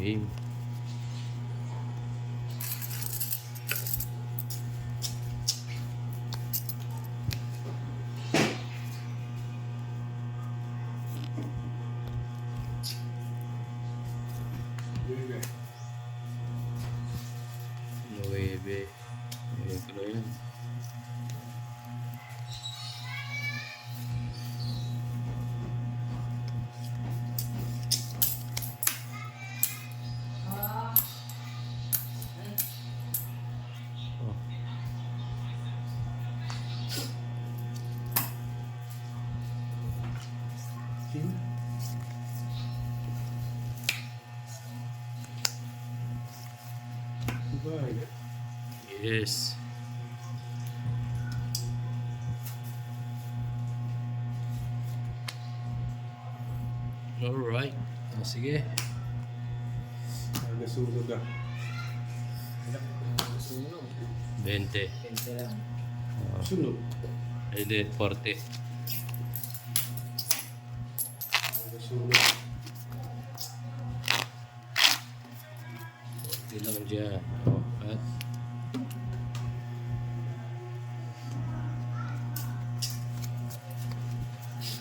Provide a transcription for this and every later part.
game. Nueve. Ayan ko na yan. Yes. Alright. Sige. Nasunog ah. 20. 20 lang. Sunog. Hindi, 40. Nasunog. 40 lang dyan. At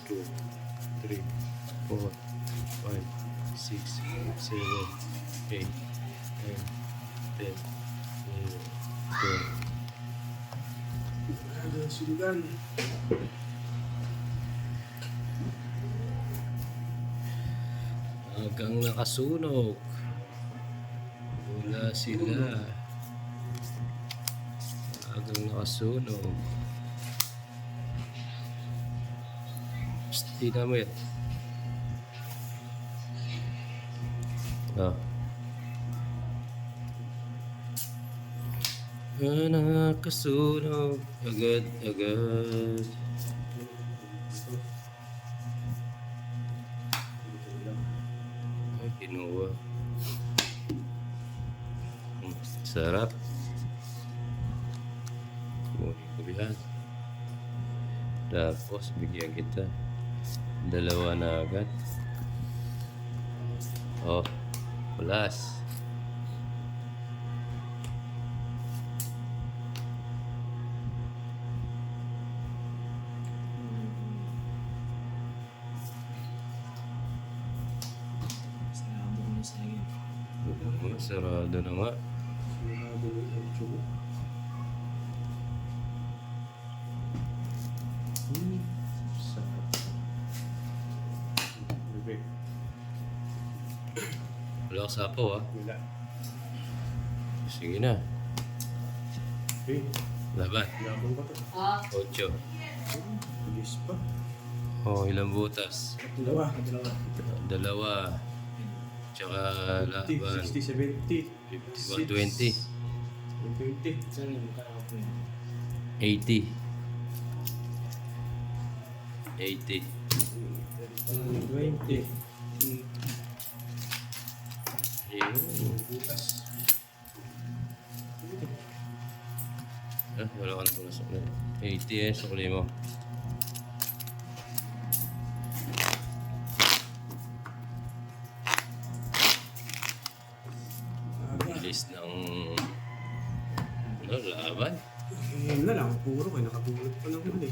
2, 3, 4, 5, 6, 7, 8, 9, 10, 11, 12. Nasunugan. Hanggang nakasunog. Wala sila. Hanggang nakasunog. Dinamit. Nakasunog agad-agad. Ay, kinuha. Sarap. Kunin ko yan. Tapos bigyan kita. Dalawa na agad. Oh, plus. Sarado mo sa akin. Sarado na nga. Sarado na yung tsugo. Sarap. Bebe. Wala ka sapaw, ha? Wala. Sige na. Eh, Laban. labang ba ito? 8. Bilis pa. Oh, ilang butas? Dalawa. Dalawa. Tsaka laban. 60, 70. 120. 120. Saan yung kakap mo yun? 80. 80. 20. Ayun. Bukas. Wala ka na pala sukli. 80 sukli mo. Bilis ng laban. Ngayon na lang, puro kayo. Nakabulot pa ng huli.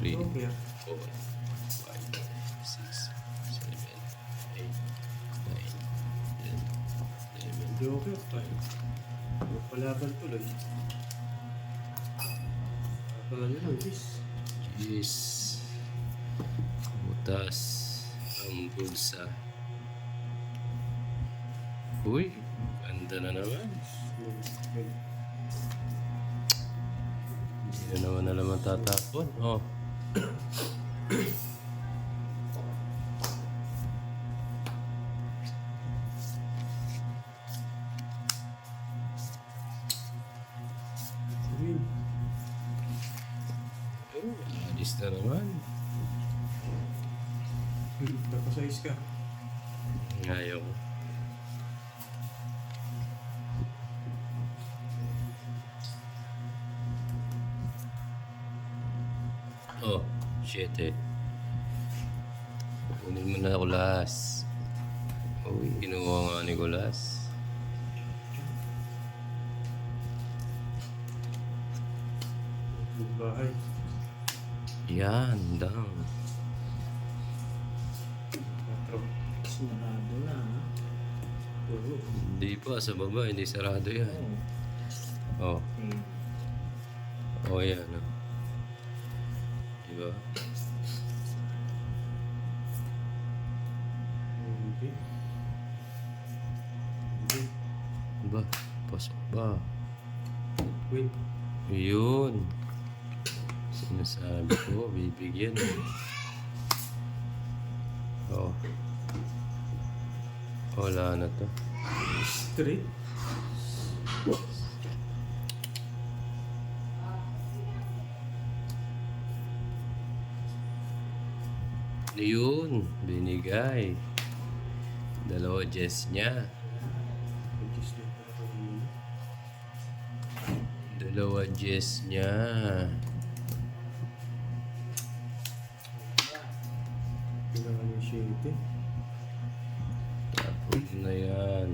3, 4, 5, Okay. 6, 7, 8, 9, 10, 11. Joker pa. Palaban tuloy. Palaban lang, bis. Yes. Butas ang bulsa. Uy, ganda na naman. Hindi na naman alam ang tatapon. Oh. Alis na naman. Napasize ka. Ayaw. Oh, 7. Kunin mo na ako last. Uy, kinuha nga ni ko last. bukas. Yung bahay. Yan, dang. 4. Sinarado na. Ha? Oo. Hindi pa, sa baba, hindi sarado yan. Oo. Oh, Okay. oh yan. Oh. Diba? Hindi. Hindi. Ba, pasok ba? Wait. Yun. Sinasabi ko, bibigyan. Oh. Wala na to. Straight. Yun, binigay. Dalawa Jess niya. Adjust na para muna. Dalawa Jess niya. Kailangan yung shade eh. Tapos na yan.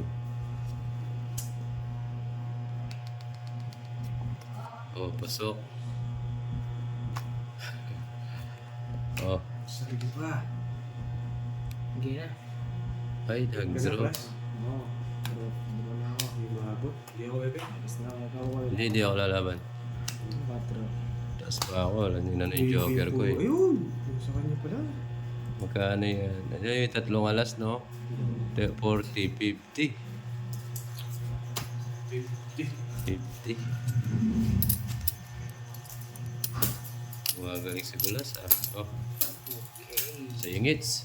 Oh, pasok. Oh, Sarili pa. Hindi na. ay, nag-draw. Oo. Pero hindi mo na ako. Hindi maabot. Hindi ako bebe. Tapos na ako. Hindi ako lalaban. 4. Tapos pa ako, alam niyo na yung joker ko eh. Ayun! Yung sa kanya pala. Magkano yan? Ano yung tatlong alas, no? 40, 50. 50. 50. Gumagaling si Bulas, ah. Oh, Okay. sa ingits.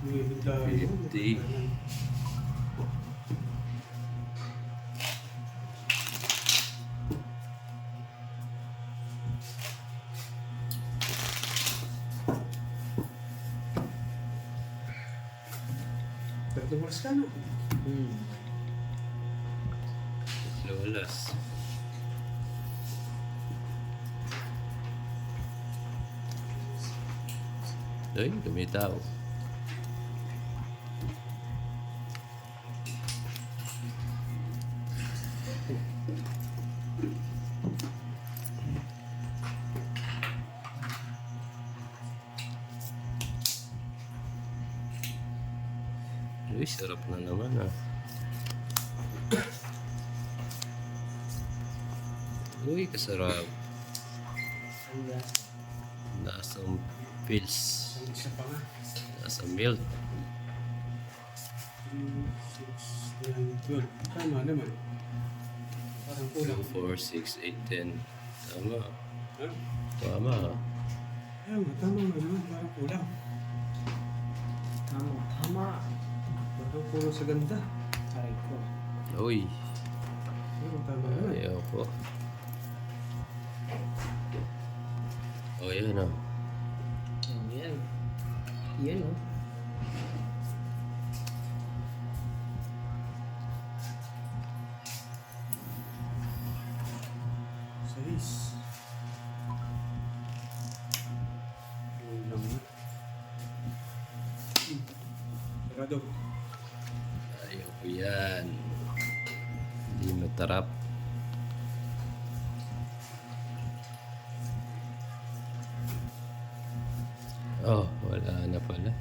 May bigla. 50. Pero tumalas ka no? Tatlong alas. Ay, lumitaw. Uy, sarap na naman ah. Uy, kasarap. Ang gas. Lasang pills. Ang isa pa nga. Lasang milk. 3, 6, 9, 12. Tama naman. Parang kulang. 2, 4, 6, 8, 10. Tama. Ha? Tama. Ayun nga, tama nga naman. Parang kulang. Tama. Tama. Parang kulang sa ganda. Aray ko. Uy, Pero tama naman. ayaw ko. Oh, yan ah. Yan. Yan o. Sais. Yun lang na. Sarado. Ayaw ko yan. Hindi matarap. Oh, wala na pala.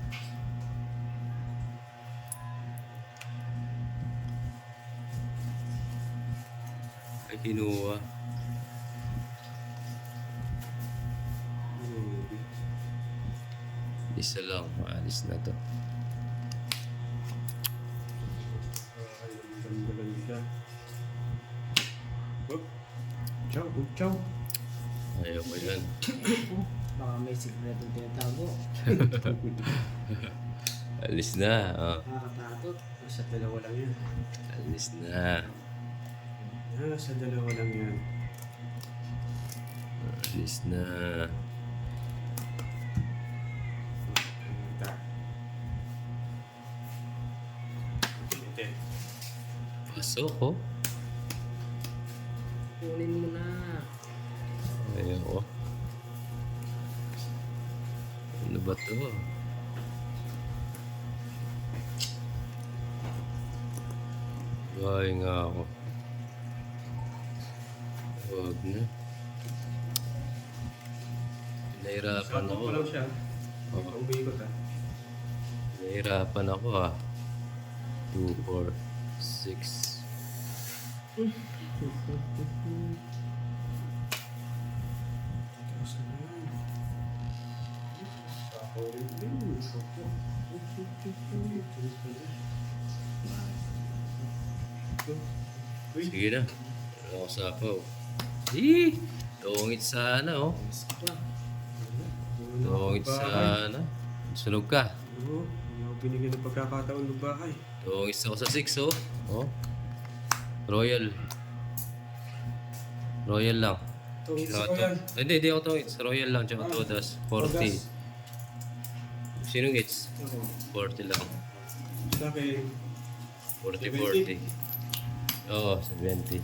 Ay, kinuha. Isa lang, maalis na to. Ganda-ganda. Whoop. Ciao, ciao. Ayaw ko yan. Baka may sikreto tinatago. Alis na. Oh, Nakakatakot. Nasa dalawa lang yan. alis na. Nasa dalawa lang yan. Alis na. Ita. Ito. Pasok ko. Kunin mo na. Ayaw ko. Ano ba to? Buhay nga ako. Huwag na. Nahirapan Sakto ako. pa lang siya. Oo. Umikot ah. Nahirapan ako ah. 2, 4, 6. Tapos na yan. Sapaw rin din. Sapaw. Uy. Sige na. Wala ako sapaw. Eh! Tungit sana oh. Miss ko pa. Tungit sana. Sunog ka. Oo. Hindi ako binigyan ng pagkakataon ng bahay. Tungit ako sa 6 oh. Oh. Royal. Royal lang. Tungit sa Tsaka ko yan. Hindi ako tungit. Sa Royal lang. Tsaka todas. 40. Sinong hits? Ako. 40 lang. Sa akin. 40-40. Oo, 70.